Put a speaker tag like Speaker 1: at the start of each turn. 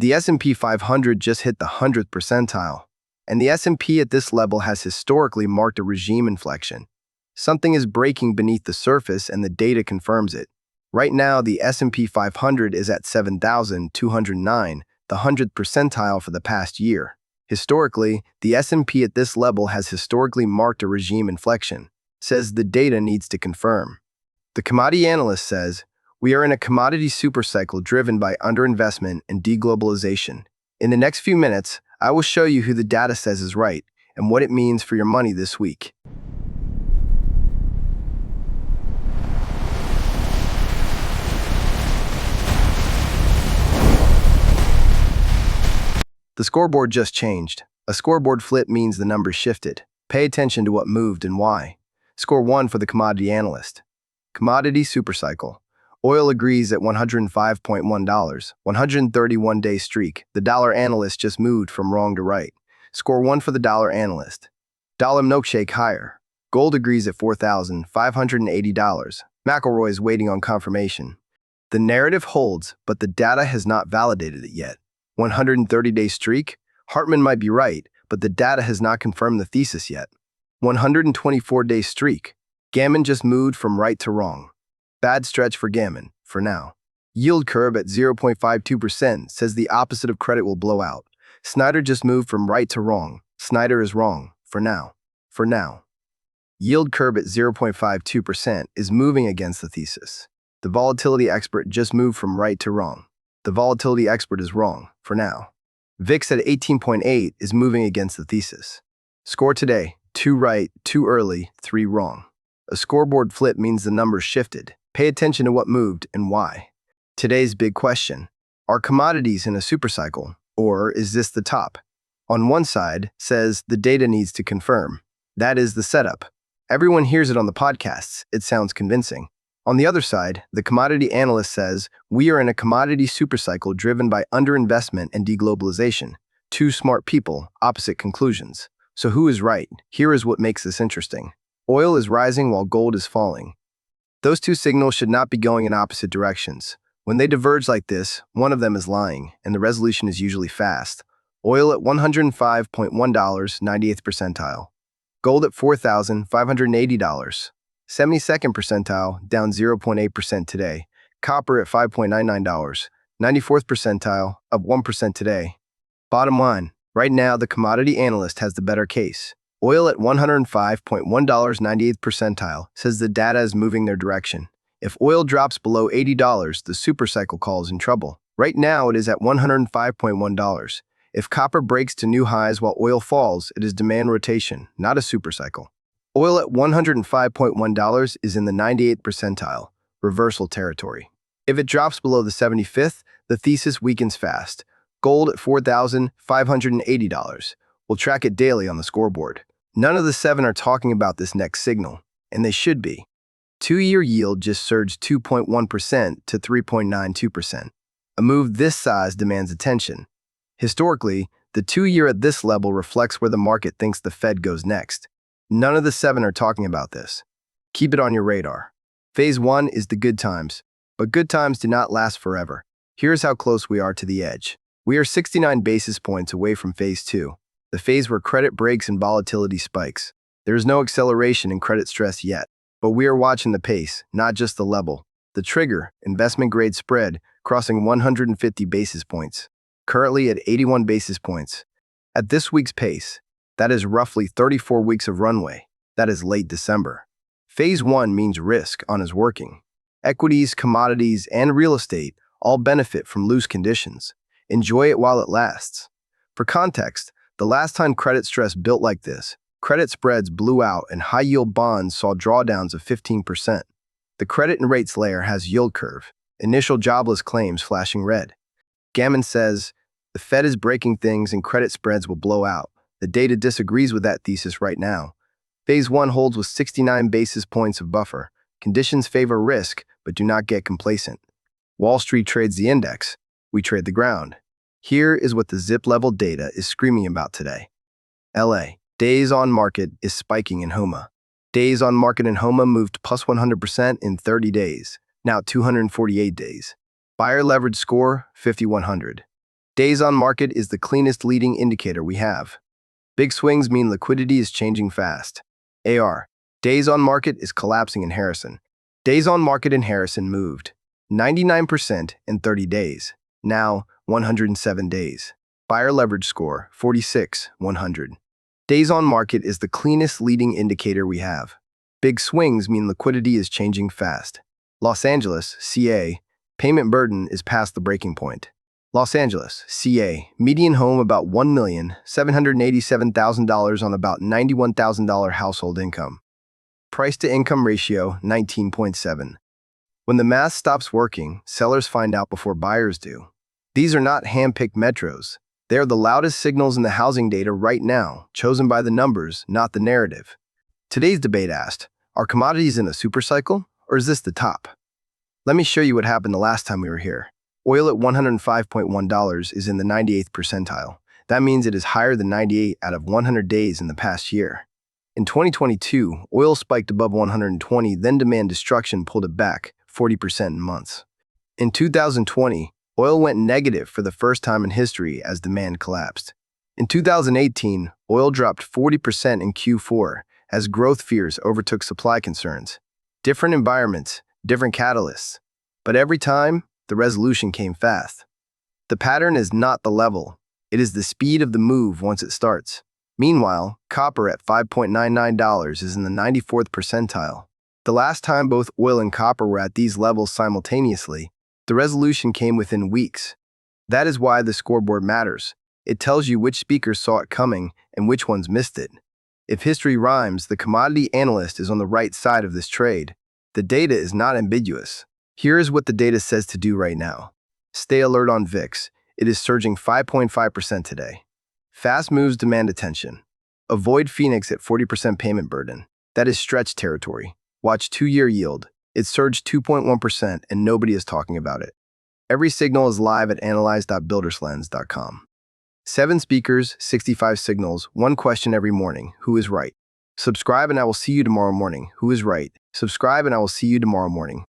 Speaker 1: The S&P 500 just hit the 100th percentile, and the S&P at this level has historically marked a regime inflection. Something is breaking beneath the surface and the data confirms it. Right now, the S&P 500 is at 7,209, the 100th percentile for the past year. Historically, the S&P at this level has historically marked a regime inflection, says the data needs to confirm. The commodity analyst says, we are in a commodity supercycle driven by underinvestment and deglobalization. In the next few minutes, I will show you who the data says is right and what it means for your money this week. The scoreboard just changed. A scoreboard flip means the numbers shifted. Pay attention to what moved and why. Score 1 for the commodity analyst. Commodity supercycle. Oil agrees at $105.1, 131-day streak. The dollar analyst just moved from wrong to right. Score 1 for the dollar analyst. Dollar milkshake higher. Gold agrees at $4,580. McElroy is waiting on confirmation. The narrative holds, but the data has not validated it yet. 130-day streak? Hartman might be right, but the data has not confirmed the thesis yet. 124-day streak. Gammon just moved from right to wrong. Bad stretch for Gammon, for now. Yield curve at 0.52% says the opposite of credit will blow out. Snyder just moved from right to wrong. Snyder is wrong, for now. For now. Yield curve at 0.52% is moving against the thesis. The volatility expert just moved from right to wrong. The volatility expert is wrong, for now. VIX at 18.8 is moving against the thesis. Score today, 2 right, 2 early, 3 wrong. A scoreboard flip means the numbers shifted. Pay attention to what moved and why. Today's big question: are commodities in a supercycle, or is this the top? On one side says the data needs to confirm. That is the setup. Everyone hears it on the podcasts. It sounds convincing. On the other side, the commodity analyst says we are in a commodity supercycle driven by underinvestment and deglobalization. Two smart people, opposite conclusions. So who is right? Here is what makes this interesting. Oil is rising while gold is falling. Those two signals should not be going in opposite directions. When they diverge like this, one of them is lying, and the resolution is usually fast. Oil at $105.1, 98th percentile. Gold at $4,580. 72nd percentile, down 0.8% today. Copper at $5.99, 94th percentile, up 1% today. Bottom line, right now the commodity analyst has the better case. Oil at $105.1, 98th percentile says the data is moving their direction. If oil drops below $80, the supercycle calls in trouble. Right now it is at $105.1. If copper breaks to new highs while oil falls, it is demand rotation, not a supercycle. Oil at $105.1 is in the 98th percentile, reversal territory. If it drops below the 75th, the thesis weakens fast. Gold at $4,580. We'll track it daily on the scoreboard. None of the 7 are talking about this next signal, and they should be. 2-year yield just surged 2.1% to 3.92%. A move this size demands attention. Historically, the 2-year at this level reflects where the market thinks the Fed goes next. None of the 7 are talking about this. Keep it on your radar. Phase 1 is the good times, but good times do not last forever. Here's how close we are to the edge. We are 69 basis points away from Phase 2, the phase where credit breaks and volatility spikes. There is no acceleration in credit stress yet, but we are watching the pace, not just the level. The trigger, investment grade spread, crossing 150 basis points, currently at 81 basis points. At this week's pace, that is roughly 34 weeks of runway. That is late December. Phase 1 means risk on is working. Equities, commodities, and real estate all benefit from loose conditions. Enjoy it while it lasts. For context, the last time credit stress built like this, credit spreads blew out and high-yield bonds saw drawdowns of 15%. The credit and rates layer has yield curve, initial jobless claims flashing red. Gammon says, the Fed is breaking things and credit spreads will blow out. The data disagrees with that thesis right now. Phase 1 holds with 69 basis points of buffer. Conditions favor risk, but do not get complacent. Wall Street trades the index. We trade the ground. Here is what the zip-level data is screaming about today. LA. Days on market is spiking in HOMA. Days on market in HOMA moved plus 100% in 30 days, now 248 days. Buyer leverage score, 5100. Days on market is the cleanest leading indicator we have. Big swings mean liquidity is changing fast. AR. Days on market is collapsing in Harrison. Days on market in Harrison moved 99% in 30 days, now 107 days. Buyer leverage score 46, 100. Days on market is the cleanest leading indicator we have. Big swings mean liquidity is changing fast. Los Angeles, CA, payment burden is past the breaking point. Los Angeles, CA, median home about $1,787,000 on about $91,000 household income. Price-to-income ratio 19.7. When the math stops working, sellers find out before buyers do. These are not hand-picked metros. They are the loudest signals in the housing data right now, chosen by the numbers, not the narrative. Today's debate asked, are commodities in a supercycle, or is this the top? Let me show you what happened the last time we were here. Oil at $105.1 is in the 98th percentile. That means it is higher than 98 out of 100 days in the past year. In 2022, oil spiked above 120, then demand destruction pulled it back 40% in months. In 2020, oil went negative for the first time in history as demand collapsed. In 2018, oil dropped 40% in Q4 as growth fears overtook supply concerns. Different environments, different catalysts. But every time, the resolution came fast. The pattern is not the level. It is the speed of the move once it starts. Meanwhile, copper at $5.99 is in the 94th percentile. The last time both oil and copper were at these levels simultaneously, the resolution came within weeks. That is why the scoreboard matters. It tells you which speakers saw it coming and which ones missed it. If history rhymes, the commodity analyst is on the right side of this trade. The data is not ambiguous. Here is what the data says to do right now. Stay alert on VIX. It is surging 5.5% today. Fast moves demand attention. Avoid Phoenix at 40% payment burden. That is stretch territory. Watch 2-year yield. It surged 2.1% and nobody is talking about it. Every signal is live at analyze.builderslens.com. 7 speakers, 65 signals, 1 question every morning. Who is right? Subscribe and I will see you tomorrow morning. Who is right? Subscribe and I will see you tomorrow morning.